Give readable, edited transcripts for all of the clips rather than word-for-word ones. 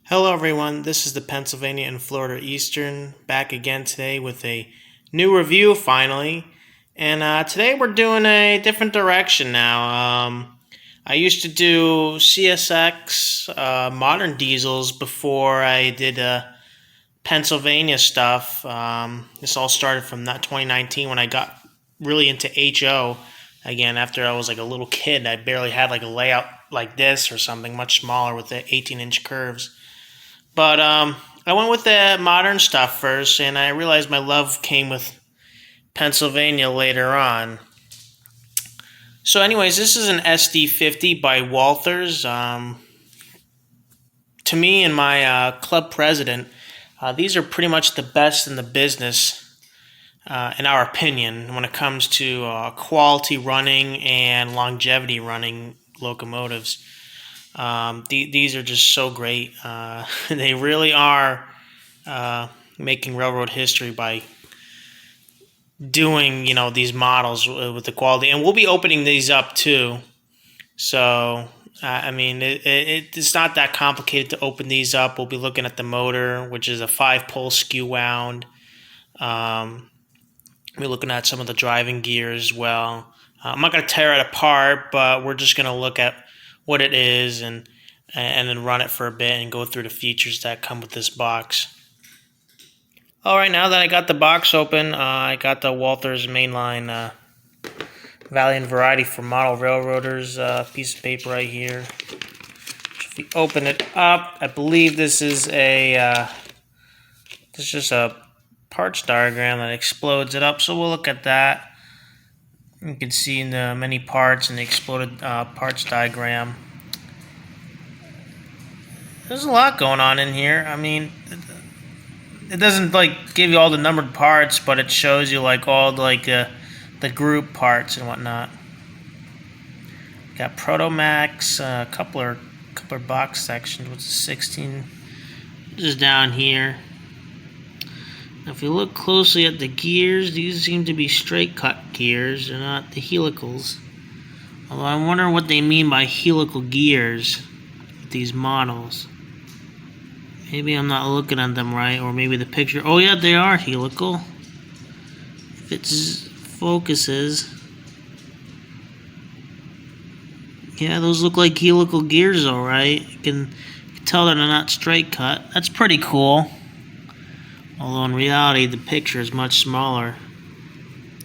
Hello everyone, this is the Pennsylvania and Florida Eastern, back again today with a new review finally. And today we're doing a different direction now. I used to do CSX modern diesels before I did Pennsylvania stuff. This all started from that 2019 when I got really into HO again after I was like a little kid. I barely had like a layout like this or something, much smaller with the 18-inch curves. But I went with the modern stuff first, and I realized my love came with Pennsylvania later on. So, anyways, this is an SD-50 by Walthers. To me and my club president, these are pretty much the best in the business, in our opinion, when it comes to quality running and longevity running locomotives. These are just so great. They really are making railroad history by doing these models with the quality, and we'll be opening these up too. So I mean, it's not that complicated to open these up. We'll be looking at the motor, which is a 5-pole skew wound. We're looking at some of the driving gears as well. I'm not going to tear it apart, but we're just going to look at what it is and then run it for a bit and go through the features that come with this box. All right, now that I got the box open, I got the Walthers Mainline Valiant Variety for Model Railroaders piece of paper right here. If we open it up, I believe this is just a parts diagram that explodes it up. So we'll look at that. You can see in the many parts and the exploded parts diagram. There's a lot going on in here. I mean, it doesn't like give you all the numbered parts, but it shows you like all the group parts and whatnot. Got Protomax, a couple of box sections, which is 16. Just down here. Now, if you look closely at the gears, these seem to be straight cut gears, they're not the helicals. Although I wonder what they mean by helical gears with these models. Maybe I'm not looking at them right, or maybe the picture. Oh yeah, they are helical. If it focuses. Yeah, those look like helical gears, alright. You can tell that they're not straight cut. That's pretty cool. Although in reality, the picture is much smaller.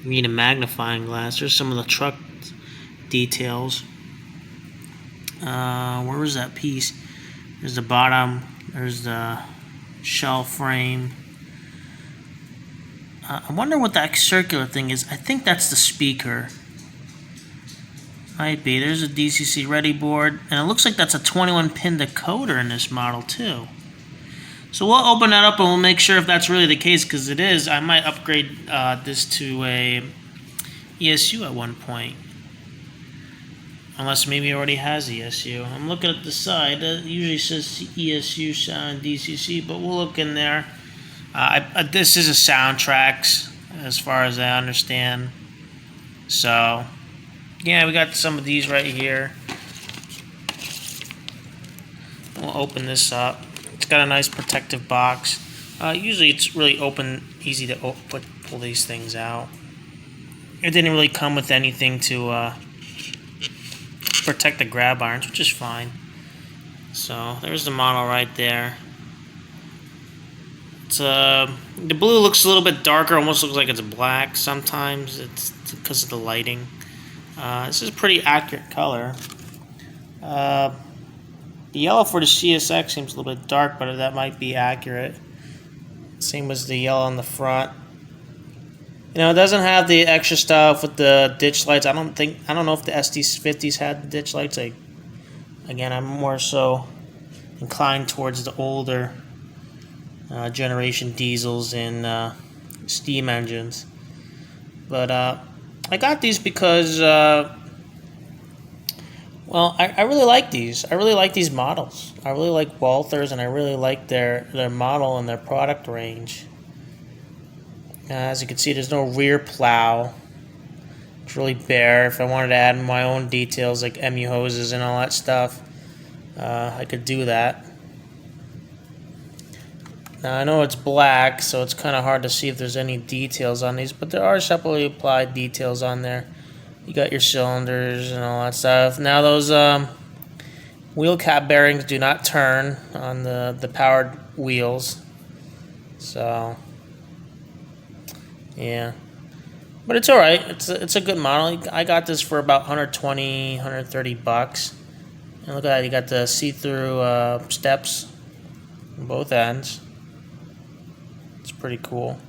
You need a magnifying glass. There's some of the truck details. Where was that piece? There's the bottom. There's the shell frame. I wonder what that circular thing is. I think that's the speaker. Might be. There's a DCC ready board. And it looks like that's a 21-pin decoder in this model too. So we'll open that up and we'll make sure if that's really the case, because it is. I might upgrade this to a ESU at one point. Unless maybe it already has ESU. I'm looking at the side. It usually says ESU sound DCC, but we'll look in there. This is a soundtracks, as far as I understand. So, yeah, we got some of these right here. We'll open this up. It's got a nice protective box. Usually it's really easy to pull these things out. It didn't really come with anything to protect the grab irons, which is fine. So there's the model right there. It's the blue looks a little bit darker, almost looks like it's black sometimes. It's because of the lighting. This is a pretty accurate color. The yellow for the CSX seems a little bit dark, but that might be accurate. Same as the yellow on the front. You know, it doesn't have the extra stuff with the ditch lights. I don't know if the SD-50s had the ditch lights. Again, I'm more so inclined towards the older generation diesels and steam engines. But I got these because, well, I really like these. I really like these models. I really like Walthers, and I really like their model and their product range. As you can see, there's no rear plow. It's really bare. If I wanted to add my own details like MU hoses and all that stuff, I could do that. Now I know it's black, so it's kind of hard to see if there's any details on these, but there are separately applied details on there. You got your cylinders and all that stuff. Now those wheel cap bearings do not turn on the powered wheels, so yeah. But it's alright. It's a good model. I got this for about 120, 130 bucks. And look at that, you got the see-through steps on both ends. It's pretty cool.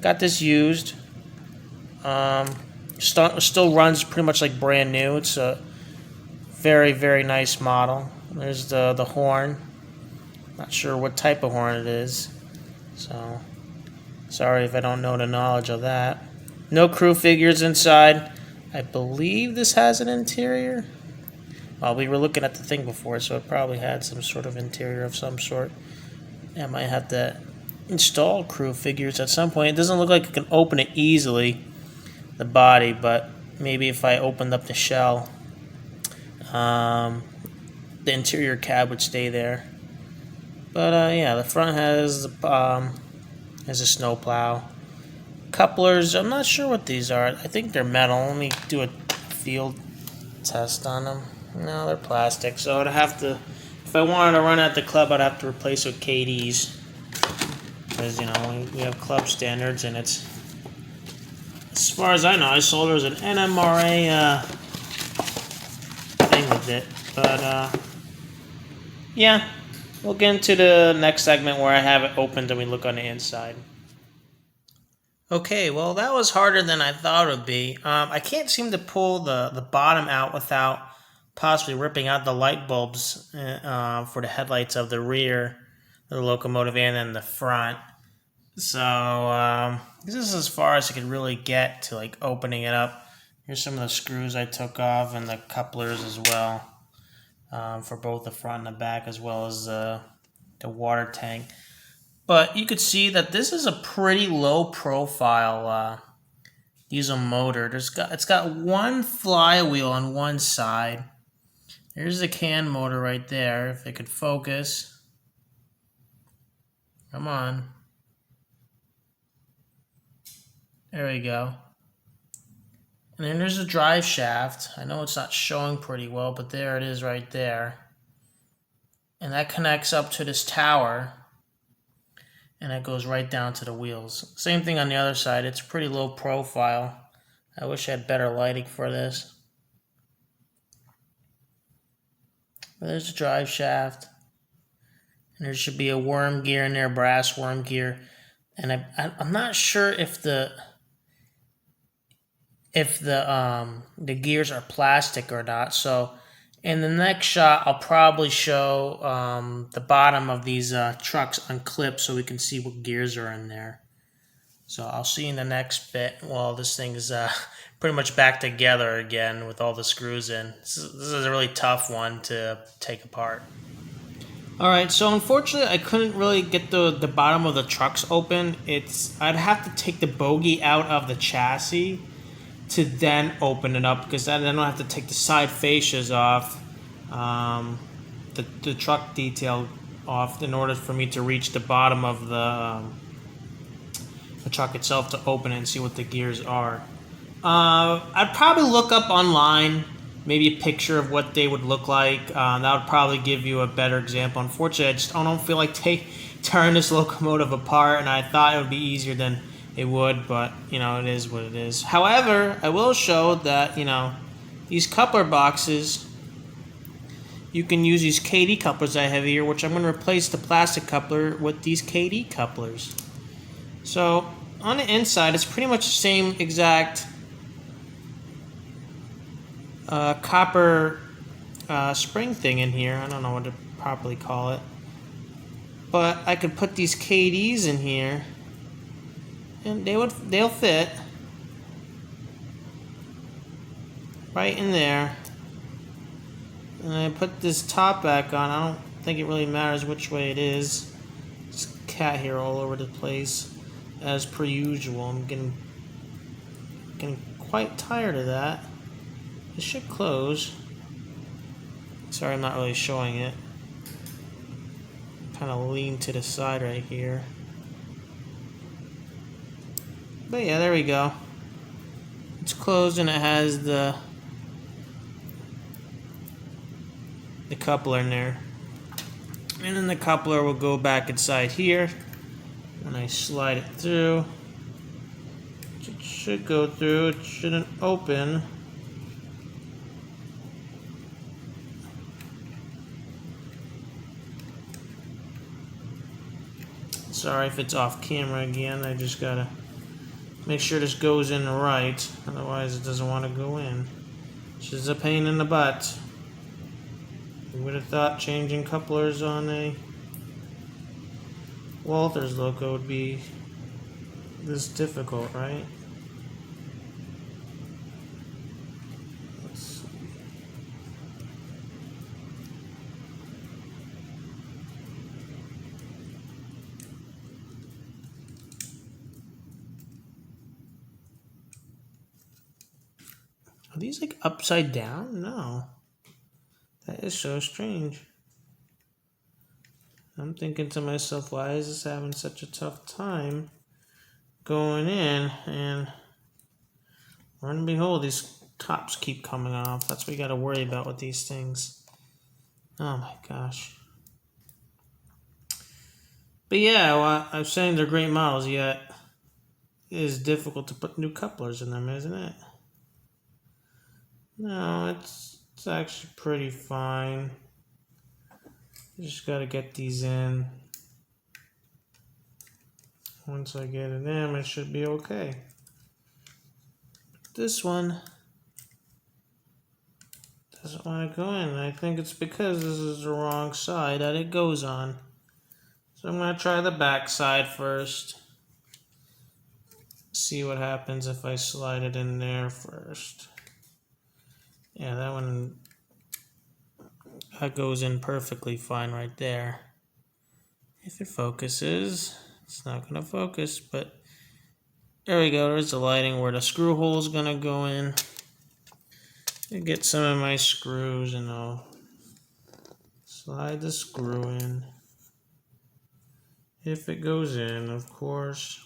Got this used. Still runs pretty much like brand new. It's a very, very nice model. There's the horn. Not sure what type of horn it is. So, sorry if I don't know the knowledge of that. No crew figures inside. I believe this has an interior. Well, we were looking at the thing before, so it probably had some sort of interior of some sort. I might have to install crew figures at some point. It doesn't look like I can open it easily, the body, but maybe if I opened up the shell, the interior cab would stay there. But yeah, the front has a snowplow. Couplers, I'm not sure what these are. I think they're metal. Let me do a field test on them. No, they're plastic. So I'd have to, if I wanted to run at the club, I'd have to replace with KDs. Because, you know, we have club standards, and it's, as far as I know, I sold her as an NMRA thing with it. But, yeah, we'll get into the next segment where I have it opened and we look on the inside. Okay, well, that was harder than I thought it would be. I can't seem to pull the bottom out without possibly ripping out the light bulbs for the headlights of the rear, the locomotive, and then the front. So this is as far as I could really get to like opening it up. Here's some of the screws I took off and the couplers as well for both the front and the back, as well as the water tank. But you could see that this is a pretty low profile diesel motor. It's got one flywheel on one side. There's the can motor right there, if it could focus. Come on. There we go. And then there's the drive shaft. I know it's not showing pretty well, but there it is right there. And that connects up to this tower. And it goes right down to the wheels. Same thing on the other side. It's pretty low profile. I wish I had better lighting for this. But there's the drive shaft. And there should be a worm gear in there, brass worm gear. And I'm not sure if the gears are plastic or not. So in the next shot, I'll probably show the bottom of these trucks unclipped so we can see what gears are in there. So I'll see you in the next bit while this thing is pretty much back together again with all the screws in. This is a really tough one to take apart. Alright, so unfortunately I couldn't really get the bottom of the trucks open. I'd have to take the bogie out of the chassis to then open it up, because then I don't have to take the side fascias off, the truck detail off, in order for me to reach the bottom of the truck itself to open it and see what the gears are. I'd probably look up online maybe a picture of what they would look like. That would probably give you a better example. Unfortunately, I don't feel like tearing this locomotive apart, and I thought it would be easier than it would, but, you know, it is what it is. However, I will show that, you know, these coupler boxes, you can use these KD couplers I have here, which I'm going to replace the plastic coupler with these KD couplers. So, on the inside, it's pretty much the same exact copper spring thing in here. I don't know what to properly call it. But I could put these KDs in here, and they'll fit right in there. And I put this top back on. I don't think it really matters which way it is. There's cat hair all over the place, as per usual. I'm getting quite tired of that. It should close. Sorry, I'm not really showing it. kind of lean to the side right here. But yeah, there we go. It's closed and it has the coupler in there. And then the coupler will go back inside here. When I slide it through, it should go through. It shouldn't open. Sorry if it's off camera again. I just gotta make sure this goes in right. Otherwise it doesn't want to go in. Which is a pain in the butt. You would have thought changing couplers on a Walthers loco would be this difficult, right? Let's see. Are these like upside down? No. That is so strange. I'm thinking to myself, why is this having such a tough time going in? And lo and behold, these tops keep coming off. That's what you got to worry about with these things. Oh my gosh. But yeah, well, I'm saying they're great models, yet it is difficult to put new couplers in them, isn't it? No, it's actually pretty fine. You just got to get these in. Once I get it in, it should be okay. This one doesn't want to go in. I think it's because this is the wrong side that it goes on. So I'm going to try the back side first. See what happens if I slide it in there first. Yeah, that goes in perfectly fine right there. If it focuses, it's not going to focus, but there we go. There's the lighting where the screw hole is going to go in. I get some of my screws and I'll slide the screw in. If it goes in, of course.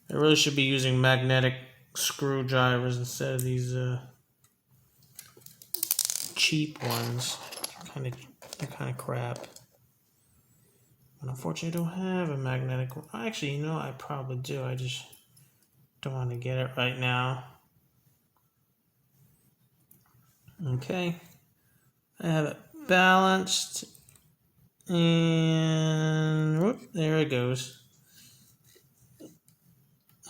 I really should be using magnetic screwdrivers instead of these cheap ones. They're kind of crap. But unfortunately, I don't have a magnetic one. Actually, you know, I probably do. I just don't want to get it right now. Okay. I have it balanced. And whoop, there it goes.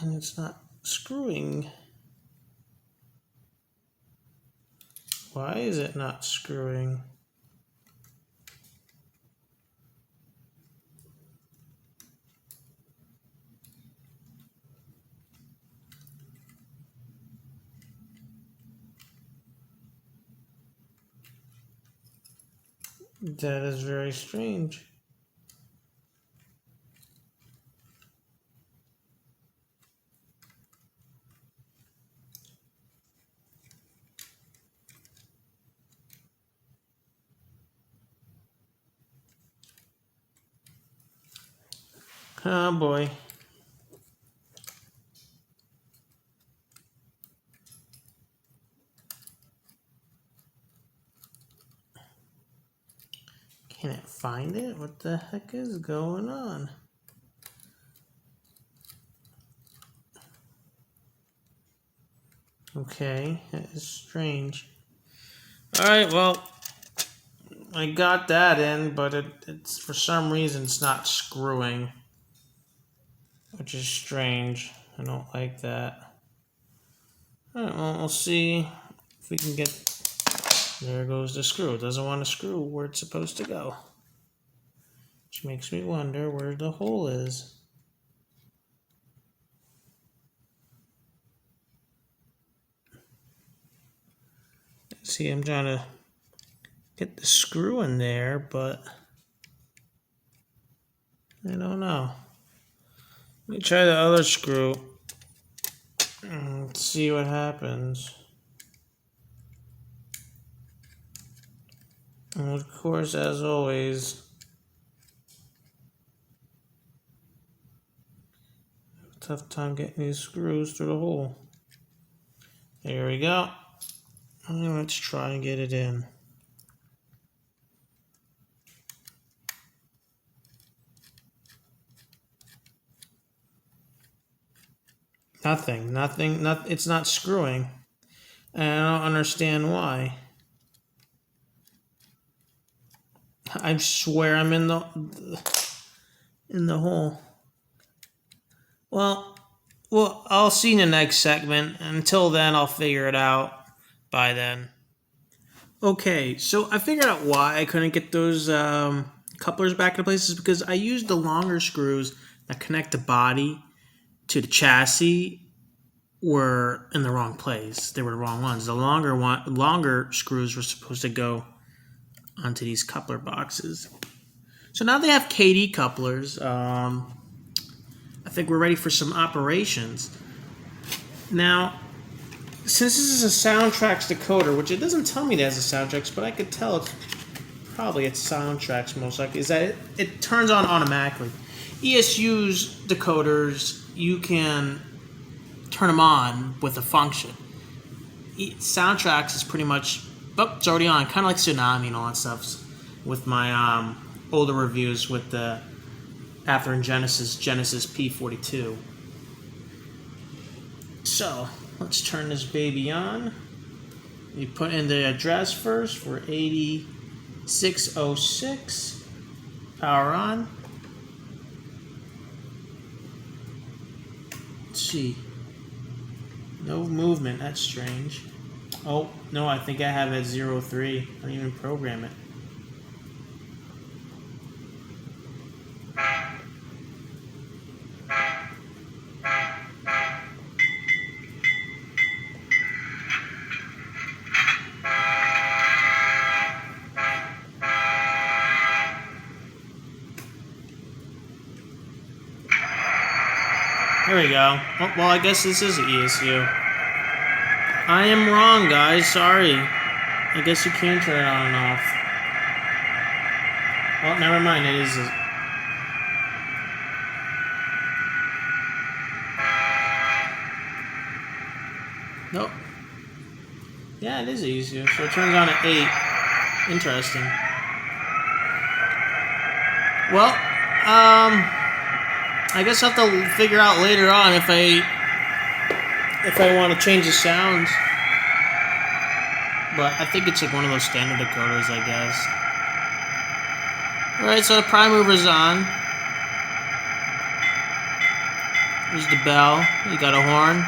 And it's not screwing. Why is it not screwing? That is very strange. Oh boy. Can't find it? What the heck is going on? Okay, that is strange. Alright, well, I got that in, but it's for some reason it's not screwing, which is strange. I don't like that. Alright, well, we'll see if we can get... There goes the screw. It doesn't want to screw where it's supposed to go. Which makes me wonder where the hole is. See, I'm trying to get the screw in there, but I don't know. Let me try the other screw and see what happens. And of course, as always, tough time getting these screws through the hole. Here we go. And let's try and get it in. Nothing, it's not screwing. And I don't understand why. I swear I'm in the hole. Well, I'll see you in the next segment. Until then, I'll figure it out by then. Okay, so I figured out why I couldn't get those couplers back into place is because I used the longer screws that connect the body to the chassis were in the wrong place. They were the wrong ones. The longer screws were supposed to go onto these coupler boxes. So now they have KD couplers. I think we're ready for some operations. Now, since this is a Soundtracks decoder, which it doesn't tell me it has a Soundtracks, but I could tell it's Soundtracks most likely, is that it turns on automatically. ESU's decoders, you can turn them on with a function. Soundtracks is pretty much, it's already on, kind of like Tsunami and all that stuff. With my older reviews with the after in Genesis P42. So let's turn this baby on. You put in the address first for 8606. Power on. Let's see. No movement. That's strange. Oh, no, I think I have it at 03. I didn't even program it. There we go. Oh, well, I guess this is an ESU. I am wrong, guys. Sorry. I guess you can turn it on and off. Oh, never mind. It is. Nope. Yeah, it is an ESU. So it turns on at 8. Interesting. Well, I guess I'll have to figure out later on if I want to change the sounds. But I think it's like one of those standard decoders, I guess. Alright, so the prime mover's on. There's the bell. You got a horn.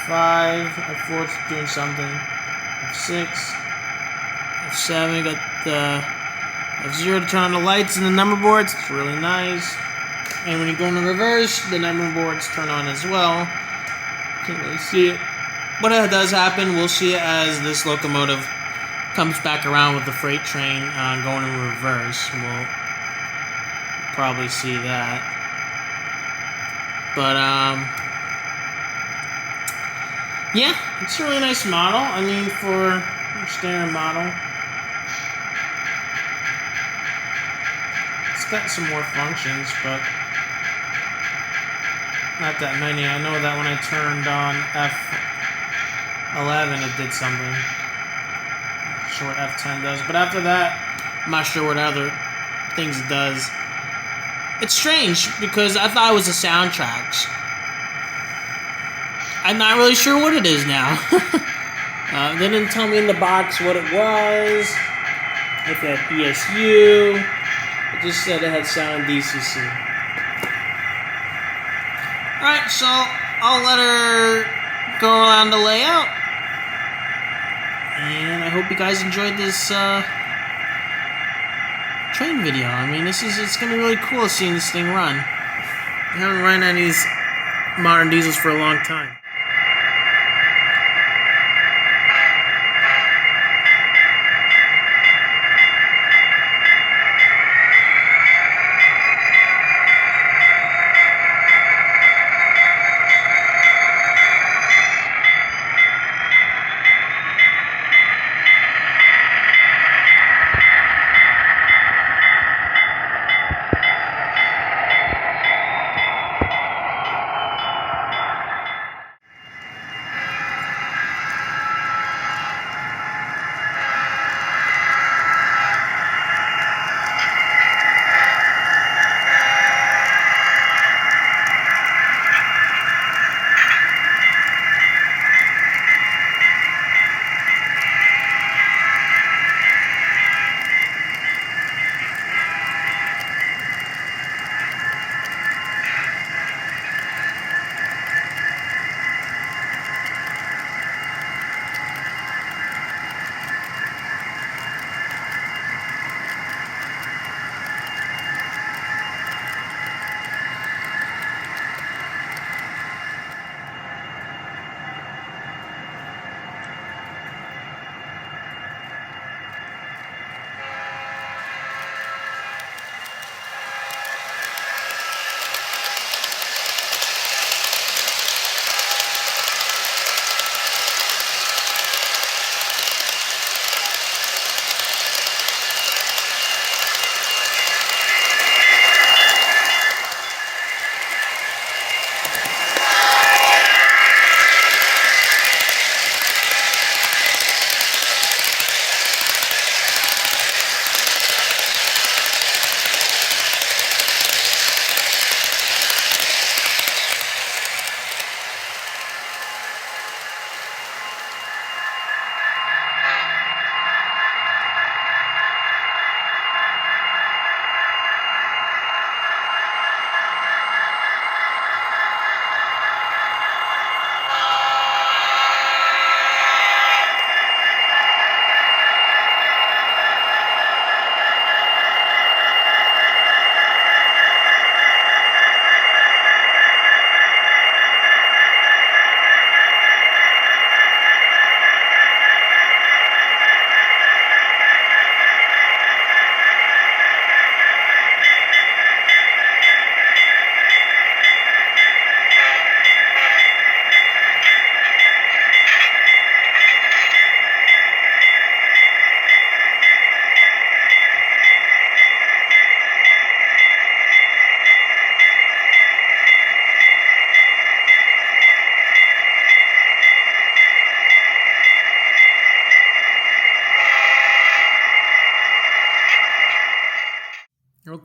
F5, F4 is doing something. F6, F7, got the F0 to turn on the lights and the number boards. It's really nice. And when you go into reverse, the number boards turn on as well. Can't really see it. But it does happen. We'll see it as this locomotive comes back around with the freight train going in reverse. We'll probably see that. But, yeah, it's a really nice model. I mean, for a standard model. It's got some more functions, but not that many. I know that when I turned on F11, it did something. Not sure what F10 does. But after that, I'm not sure what other things it does. It's strange, because I thought it was a Soundtracks. I'm not really sure what it is now. They didn't tell me in the box what it was. If it had ESU. It just said it had sound DCC. Alright, so I'll let her go around the layout. And I hope you guys enjoyed this train video. I mean, it's going to be really cool seeing this thing run. I haven't run any of these modern diesels for a long time.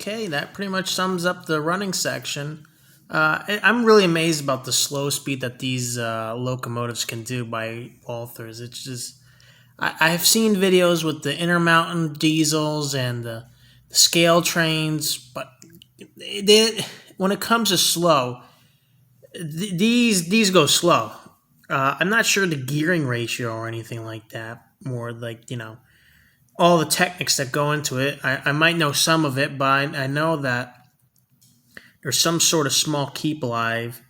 Okay, that pretty much sums up the running section. I'm really amazed about the slow speed that these locomotives can do by Walthers. It's just I've seen videos with the Intermountain diesels and the scale trains, but when it comes to slow, these go slow. I'm not sure the gearing ratio or anything like that. More like all the techniques that go into it. I might know some of it, but I know that there's some sort of small keep alive,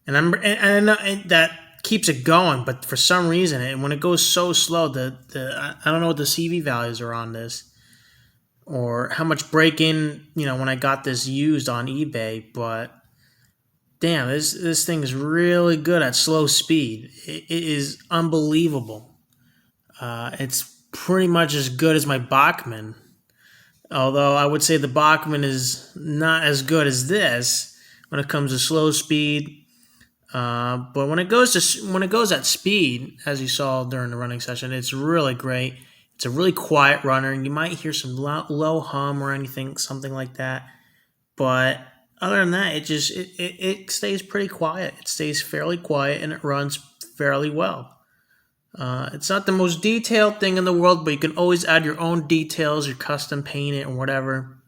and that keeps it going. But for some reason, when it goes so slow, I don't know what the CV values are on this, or how much break in when I got this used on eBay. But damn, this thing is really good at slow speed. It is unbelievable. It's pretty much as good as my Bachmann. Although I would say the Bachmann is not as good as this when it comes to slow speed. But when it goes at speed, as you saw during the running session, it's really great. It's a really quiet runner, and you might hear some low hum or anything, something like that. But other than that, it stays pretty quiet. It stays fairly quiet, and it runs fairly well. It's not the most detailed thing in the world, but you can always add your own details, your custom paint it, or whatever.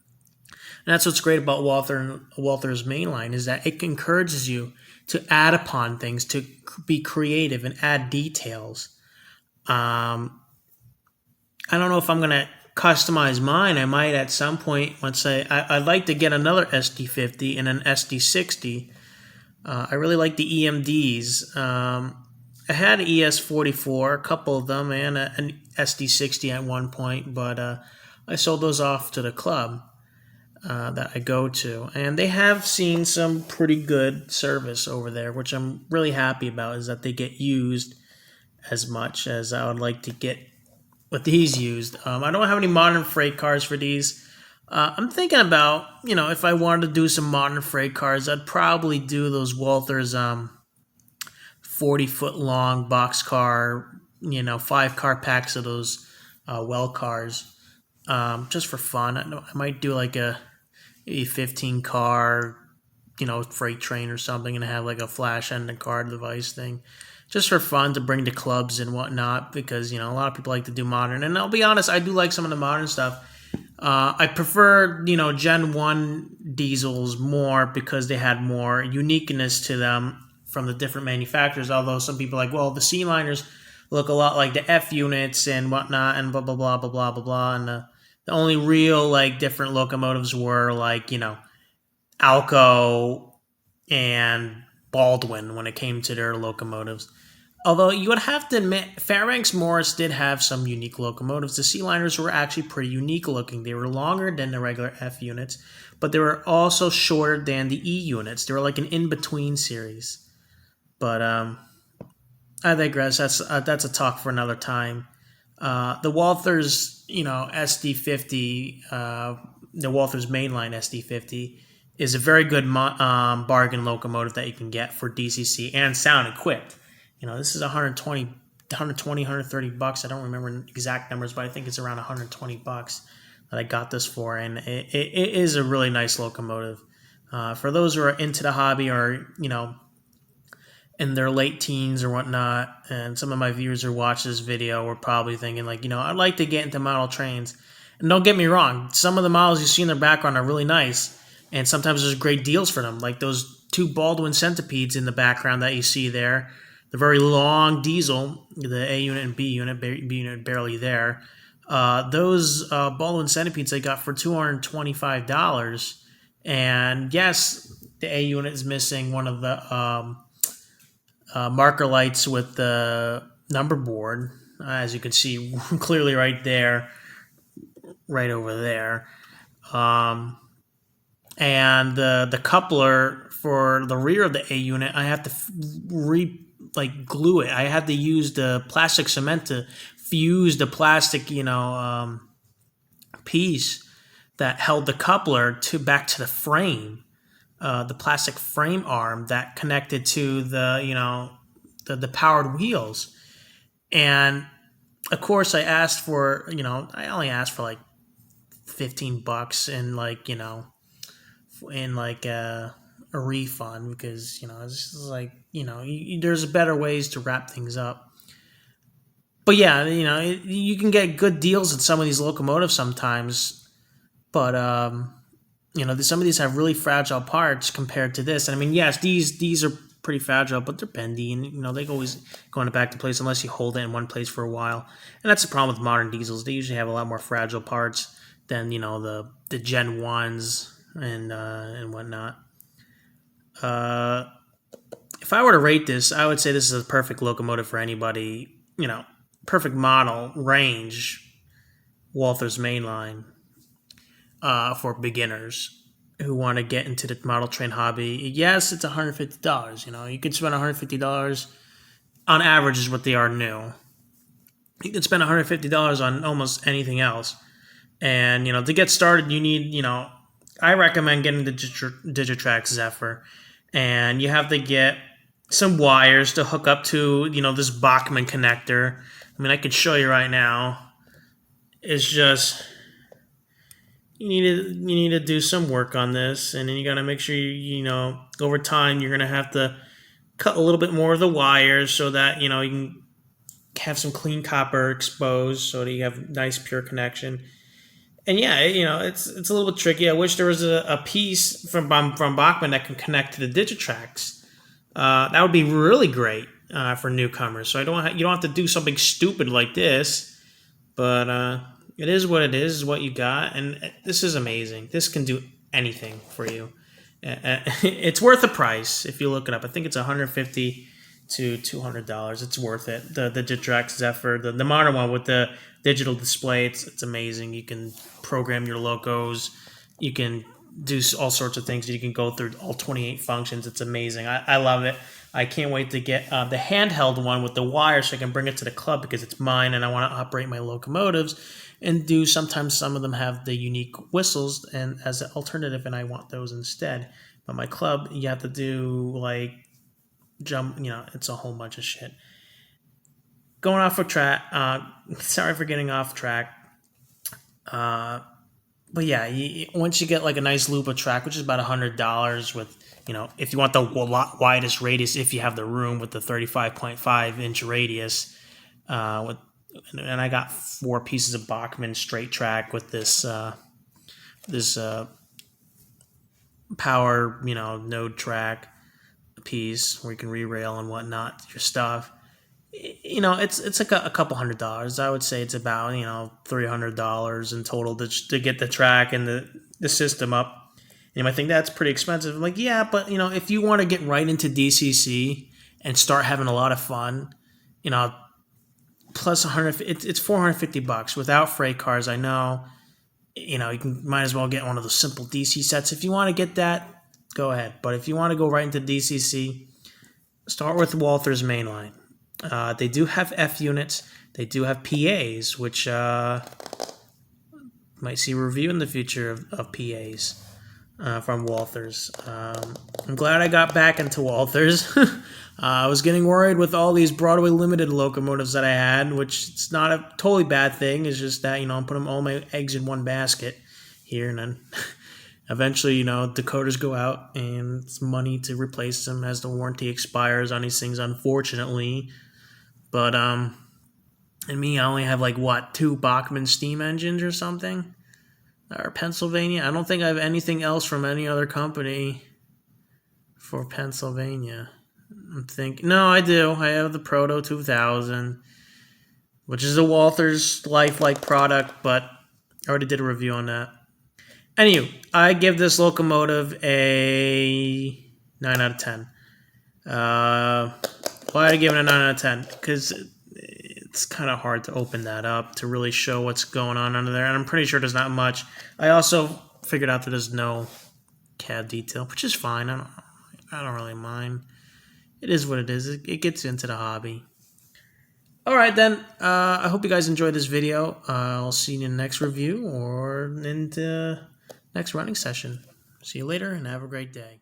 And that's what's great about Walthers Mainline is that it encourages you to add upon things, to be creative and add details. I don't know if I'm going to customize mine. I might at some point once I'd like to get another SD-50 and an SD-60. I really like the EMDs. I had an ES-44, a couple of them, and an SD-60 at one point, but I sold those off to the club that I go to. And they have seen some pretty good service over there, which I'm really happy about, is that they get used as much as I would like to get with these used. I don't have any modern freight cars for these. I'm thinking about, if I wanted to do some modern freight cars, I'd probably do those Walthers 40-foot long boxcar, 5-car packs of those well cars, just for fun. I might do like a 15-car, freight train or something, and have like a flash engine car device thing, just for fun to bring to clubs and whatnot. Because a lot of people like to do modern, and I'll be honest, I do like some of the modern stuff. I prefer Gen 1 diesels more because they had more uniqueness to them from the different manufacturers, although some people are like, well, the C-liners look a lot like the F units and whatnot, and blah, blah, blah, blah, blah, blah, blah, and the only real, different locomotives were, Alco and Baldwin when it came to their locomotives. Although you would have to admit, Fairbanks Morris did have some unique locomotives. The C-liners were actually pretty unique looking. They were longer than the regular F units, but they were also shorter than the E units. They were like an in-between series. But I digress. That's a talk for another time. The Walthers, SD-50, the Walthers Mainline SD-50 is a very good bargain locomotive that you can get for DCC and sound equipped. This is 120, 130 bucks. I don't remember exact numbers, but I think it's around 120 bucks that I got this for, and it is a really nice locomotive. For those who are into the hobby or in their late teens or whatnot, and some of my viewers who watch this video were probably thinking I'd like to get into model trains. And don't get me wrong, some of the models you see in their background are really nice, and sometimes there's great deals for them, like those two Baldwin centipedes in the background that you see there, the very long diesel, the A unit and B unit barely there. Those Baldwin centipedes I got for $225, and yes, the A unit is missing one of the marker lights with the number board, as you can see clearly right there, right over there. And the coupler for the rear of the A unit, I have to glue it. I had to use the plastic cement to fuse the plastic, piece that held the coupler back to the frame. The plastic frame arm that connected to the powered wheels. And of course I asked for, I only asked for $15 in a refund, because it's just like there's better ways to wrap things up. But yeah, you can get good deals at some of these locomotives sometimes, but some of these have really fragile parts compared to this. And I mean, yes, these are pretty fragile, but they're bendy, and they always go back to place unless you hold it in one place for a while. And that's the problem with modern diesels; they usually have a lot more fragile parts than the Gen 1s and whatnot. If I were to rate this, I would say this is a perfect locomotive for anybody. Perfect model, range, Walthers Mainline, for beginners who want to get into the model train hobby. Yes, it's $150. You could spend $150 on average is what they are new. You could spend $150 on almost anything else. And, to get started, you need, I recommend getting the Digitrax Zephyr. And you have to get some wires to hook up to, this Bachmann connector. I mean, I could show you right now. It's just, you need to do some work on this, and then you got to make sure over time you're gonna have to cut a little bit more of the wires so that you can have some clean copper exposed so that you have nice pure connection. And yeah, it's a little bit tricky. I wish there was a piece from Bachmann that can connect to the Digitrax. That would be really great for newcomers. So you don't have to do something stupid like this, but it is what it is what you got, and this is amazing. This can do anything for you. It's worth the price if you look it up. I think it's $150 to $200. It's worth it. The Digitrax Zephyr, the modern one with the digital display, it's amazing. You can program your locos. You can do all sorts of things. You can go through all 28 functions. It's amazing. I love it. I can't wait to get the handheld one with the wire so I can bring it to the club because it's mine and I want to operate my locomotives and do. Sometimes some of them have the unique whistles and as an alternative, and I want those instead. But my club, you have to do like jump, it's a whole bunch of shit. Going off of track, sorry for getting off track. But yeah, once you get like a nice loop of track, which is about $100 with, if you want the widest radius, if you have the room with the 35.5 inch radius, and I got 4 pieces of Bachmann straight track with this power, node track piece where you can re-rail and whatnot your stuff. It's like a couple $100. I would say it's about $300 in total to get the track and the system up. You might think that's pretty expensive. I'm like, yeah, but if you want to get right into DCC and start having a lot of fun, plus it's $450 without freight cars. I know, you might as well get one of those simple DC sets. If you want to get that, go ahead. But if you want to go right into DCC, start with Walthers Mainline. They do have F units. They do have PAs, which might see a review in the future of PAs from Walthers. I'm glad I got back into Walthers. I was getting worried with all these Broadway Limited locomotives that I had, which it's not a totally bad thing. It's just that, I'm putting all my eggs in one basket here, and then eventually, decoders go out and it's money to replace them as the warranty expires on these things, unfortunately. But, and me, I only have 2 Bachmann steam engines or something, or Pennsylvania. I don't think I have anything else from any other company for Pennsylvania. No, I do. I have the Proto 2000, which is a Walthers lifelike product, but I already did a review on that. Anyway, I give this locomotive a 9 out of 10. Why did I give it a 9 out of 10? Because it's kind of hard to open that up to really show what's going on under there, and I'm pretty sure there's not much. I also figured out that there's no cab detail, which is fine. I don't really mind. It is what it is. It gets you into the hobby. All right, then. I hope you guys enjoyed this video. I'll see you in the next review or in the next running session. See you later, and have a great day.